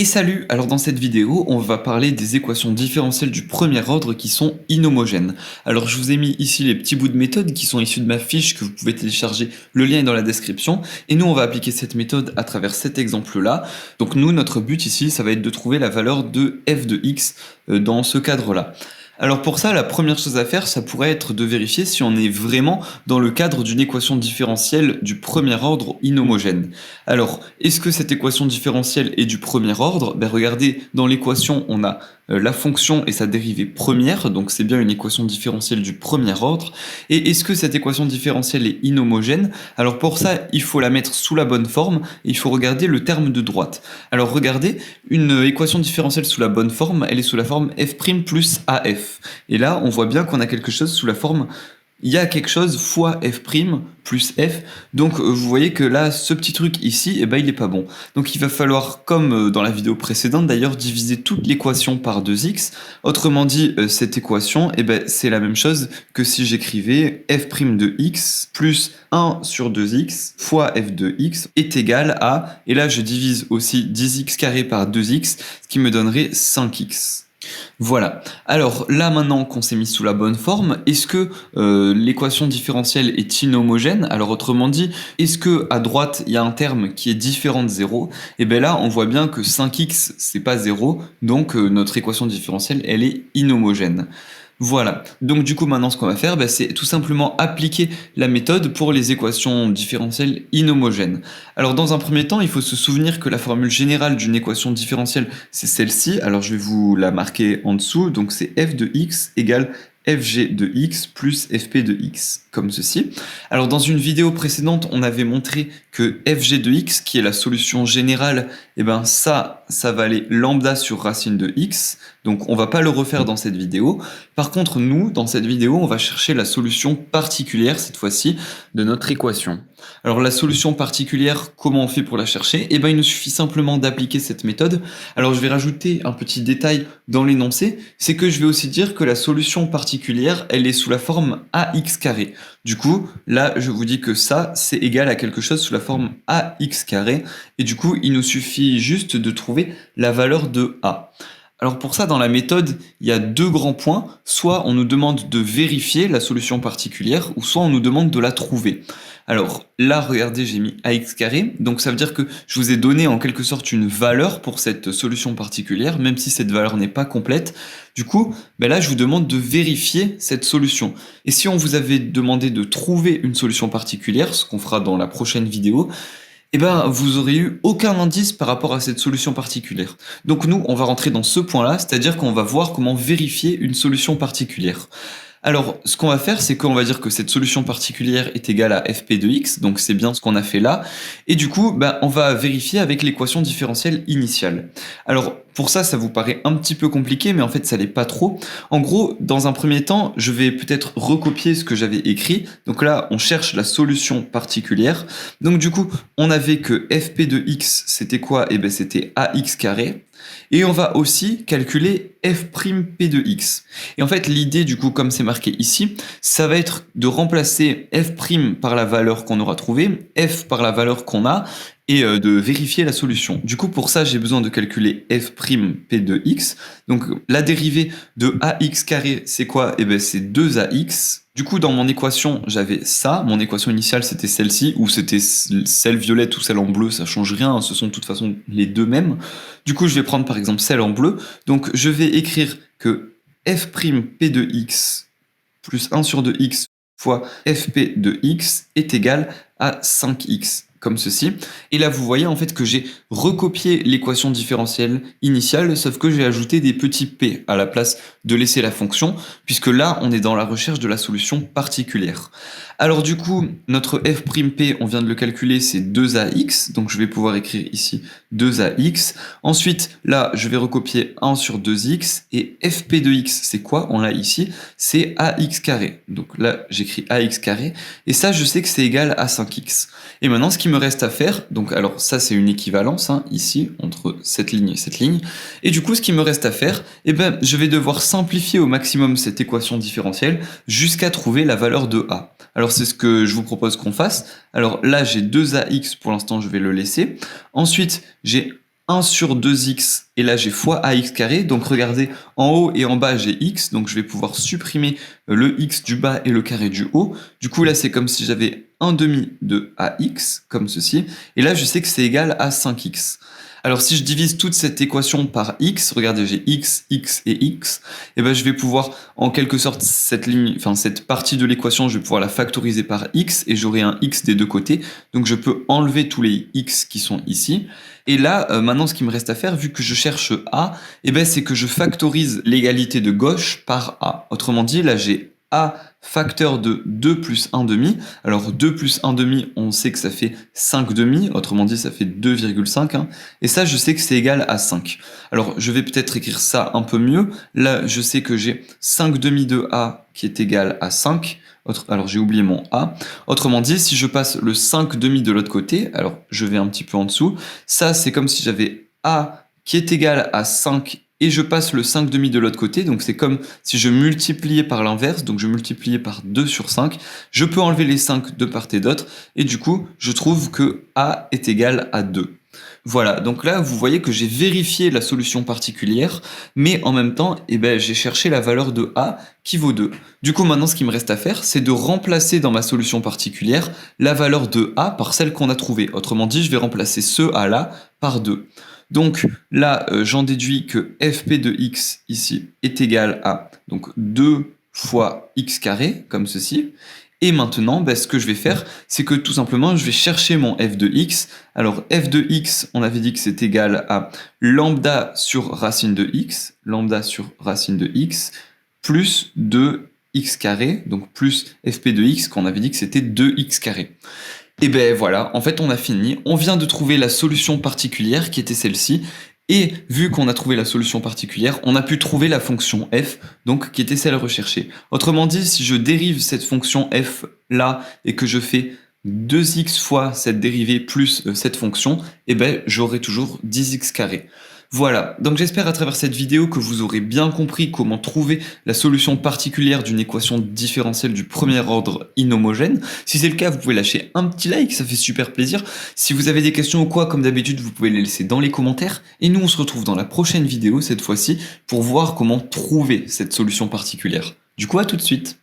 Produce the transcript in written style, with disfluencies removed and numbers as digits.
Et salut! Alors dans cette vidéo, on va parler des équations différentielles du premier ordre qui sont inhomogènes. Alors je vous ai mis ici les petits bouts de méthode qui sont issus de ma fiche que vous pouvez télécharger, le lien est dans la description. Et nous on va appliquer cette méthode à travers cet exemple-là. Donc nous, notre but ici, ça va être de trouver la valeur de f de x dans ce cadre-là. Alors pour ça, la première chose à faire, ça pourrait être de vérifier si on est vraiment dans le cadre d'une équation différentielle du premier ordre inhomogène. Alors, est-ce que cette équation différentielle est du premier ordre? Regardez, dans l'équation, on a la fonction et sa dérivée première, donc c'est bien une équation différentielle du premier ordre. Et est-ce que cette équation différentielle est inhomogène? Alors pour ça, il faut la mettre sous la bonne forme, et il faut regarder le terme de droite. Alors regardez, une équation différentielle sous la bonne forme, elle est sous la forme f' plus af. Et là, on voit bien qu'on a quelque chose sous la forme, il y a quelque chose fois f' plus f, donc vous voyez que là, ce petit truc ici, il n'est pas bon. Donc il va falloir, comme dans la vidéo précédente d'ailleurs, diviser toute l'équation par 2x. Autrement dit, cette équation, c'est la même chose que si j'écrivais f' de x plus 1 sur 2x fois f de x est égal à, et là je divise aussi 10x carré par 2x, ce qui me donnerait 5x. Voilà, alors là maintenant qu'on s'est mis sous la bonne forme, est-ce que l'équation différentielle est inhomogène? Alors autrement dit, est-ce que à droite il y a un terme qui est différent de 0? Et bien là on voit bien que 5x c'est pas 0, donc notre équation différentielle elle est inhomogène. Voilà, donc du coup maintenant ce qu'on va faire, c'est tout simplement appliquer la méthode pour les équations différentielles inhomogènes. Alors dans un premier temps, il faut se souvenir que la formule générale d'une équation différentielle, c'est celle-ci. Alors je vais vous la marquer en dessous, donc c'est f de x égale fg de x plus fp de x, comme ceci. Alors dans une vidéo précédente, on avait montré que fg de x, qui est la solution générale, ça valait lambda sur racine de x, donc on va pas le refaire dans cette vidéo. Par contre, nous, dans cette vidéo, on va chercher la solution particulière, cette fois-ci, de notre équation. Alors la solution particulière, comment on fait pour la chercher? Il nous suffit simplement d'appliquer cette méthode. Alors je vais rajouter un petit détail dans l'énoncé, c'est que je vais aussi dire que la solution particulière, elle est sous la forme ax carré. Du coup, là, je vous dis que ça, c'est égal à quelque chose sous la forme ax carré, et du coup, il nous suffit juste de trouver la valeur de a. Alors pour ça, dans la méthode, il y a deux grands points. Soit on nous demande de vérifier la solution particulière, ou soit on nous demande de la trouver. Alors là, regardez, j'ai mis ax carré, donc ça veut dire que je vous ai donné en quelque sorte une valeur pour cette solution particulière, même si cette valeur n'est pas complète. Du coup, là, je vous demande de vérifier cette solution. Et si on vous avait demandé de trouver une solution particulière, ce qu'on fera dans la prochaine vidéo, vous aurez eu aucun indice par rapport à cette solution particulière. Donc nous, on va rentrer dans ce point-là, c'est-à-dire qu'on va voir comment vérifier une solution particulière. Alors, ce qu'on va faire, c'est qu'on va dire que cette solution particulière est égale à fp de x, donc c'est bien ce qu'on a fait là, et du coup, on va vérifier avec l'équation différentielle initiale. Alors, pour ça, ça vous paraît un petit peu compliqué, mais en fait, ça l'est pas trop. En gros, dans un premier temps, je vais peut-être recopier ce que j'avais écrit. Donc là, on cherche la solution particulière. Donc du coup, on avait que fp de x, c'était quoi? C'était ax carré. Et on va aussi calculer f'p de x. Et en fait, l'idée, du coup, comme c'est marqué ici, ça va être de remplacer f' par la valeur qu'on aura trouvée, f par la valeur qu'on a, et de vérifier la solution. Du coup, pour ça, j'ai besoin de calculer f'p de x. Donc, la dérivée de ax carré, c'est quoi? C'est 2ax. Du coup, dans mon équation, j'avais ça. Mon équation initiale, c'était celle-ci, ou c'était celle violette ou celle en bleu, ça change rien. Ce sont de toute façon les deux mêmes. Du coup, je vais prendre par exemple celle en bleu. Donc, je vais écrire que f'p de x plus 1 sur 2x fois fp de x est égal à 5x. Comme ceci. Et là, vous voyez en fait que j'ai recopié l'équation différentielle initiale, sauf que j'ai ajouté des petits p à la place de laisser la fonction, puisque là, on est dans la recherche de la solution particulière. Alors du coup, notre f'p, on vient de le calculer, c'est 2ax, donc je vais pouvoir écrire ici 2ax. Ensuite, là, je vais recopier 1 sur 2x, et fp de x, c'est quoi? On l'a ici, c'est ax carré. Donc là, j'écris ax carré, et ça, je sais que c'est égal à 5x. Et maintenant, ce qui me reste à faire, donc alors ça c'est une équivalence ici entre cette ligne et cette ligne, et du coup ce qui me reste à faire, je vais devoir simplifier au maximum cette équation différentielle jusqu'à trouver la valeur de a. Alors c'est ce que je vous propose qu'on fasse. Alors là j'ai 2ax, pour l'instant je vais le laisser. Ensuite j'ai 1 sur 2x, et là j'ai fois ax carré, donc regardez, en haut et en bas j'ai x, donc je vais pouvoir supprimer le x du bas et le carré du haut. Du coup là c'est comme si j'avais 1 demi de ax, comme ceci, et là je sais que c'est égal à 5x. Alors si je divise toute cette équation par x, regardez j'ai x, x et x, et ben je vais pouvoir en quelque sorte cette ligne, enfin cette partie de l'équation, je vais pouvoir la factoriser par x, et j'aurai un x des deux côtés, donc je peux enlever tous les x qui sont ici. Et là, maintenant, ce qu'il me reste à faire, vu que je cherche A, eh ben, c'est que je factorise l'égalité de gauche par A. Autrement dit, là, j'ai A facteur de 2 plus 1 demi. Alors, 2 plus 1 demi, on sait que ça fait 5 demi. Autrement dit, ça fait 2,5. Hein. Et ça, je sais que c'est égal à 5. Alors, je vais peut-être écrire ça un peu mieux. Là, je sais que j'ai 5 demi de A qui est égal à 5. Alors j'ai oublié mon A. Autrement dit, si je passe le 5 demi de l'autre côté, alors je vais un petit peu en dessous, ça c'est comme si j'avais A qui est égal à 5 et je passe le 5 demi de l'autre côté, donc c'est comme si je multipliais par l'inverse, donc je multipliais par 2 sur 5, je peux enlever les 5 de part et d'autre, et du coup je trouve que A est égal à 2. Voilà, donc là vous voyez que j'ai vérifié la solution particulière, mais en même temps, eh ben, j'ai cherché la valeur de A qui vaut 2. Du coup maintenant ce qui me reste à faire, c'est de remplacer dans ma solution particulière la valeur de A par celle qu'on a trouvée. Autrement dit, je vais remplacer ce A là par 2. Donc là, j'en déduis que fp de x ici est égal à donc 2 fois x carré, comme ceci. Et maintenant, ce que je vais faire, c'est que tout simplement, je vais chercher mon f de x. Alors, f de x, on avait dit que c'est égal à lambda sur racine de x, plus 2x carré, donc plus fp de x, qu'on avait dit que c'était 2x carré. Et ben voilà, en fait on a fini, on vient de trouver la solution particulière qui était celle-ci, et vu qu'on a trouvé la solution particulière, on a pu trouver la fonction f, donc qui était celle recherchée. Autrement dit, si je dérive cette fonction f là, et que je fais 2x fois cette dérivée plus cette fonction, et ben j'aurai toujours 10x carré. Voilà, donc j'espère à travers cette vidéo que vous aurez bien compris comment trouver la solution particulière d'une équation différentielle du premier ordre inhomogène. Si c'est le cas, vous pouvez lâcher un petit like, ça fait super plaisir. Si vous avez des questions ou quoi, comme d'habitude, vous pouvez les laisser dans les commentaires. Et nous, on se retrouve dans la prochaine vidéo, cette fois-ci, pour voir comment trouver cette solution particulière. Du coup, à tout de suite.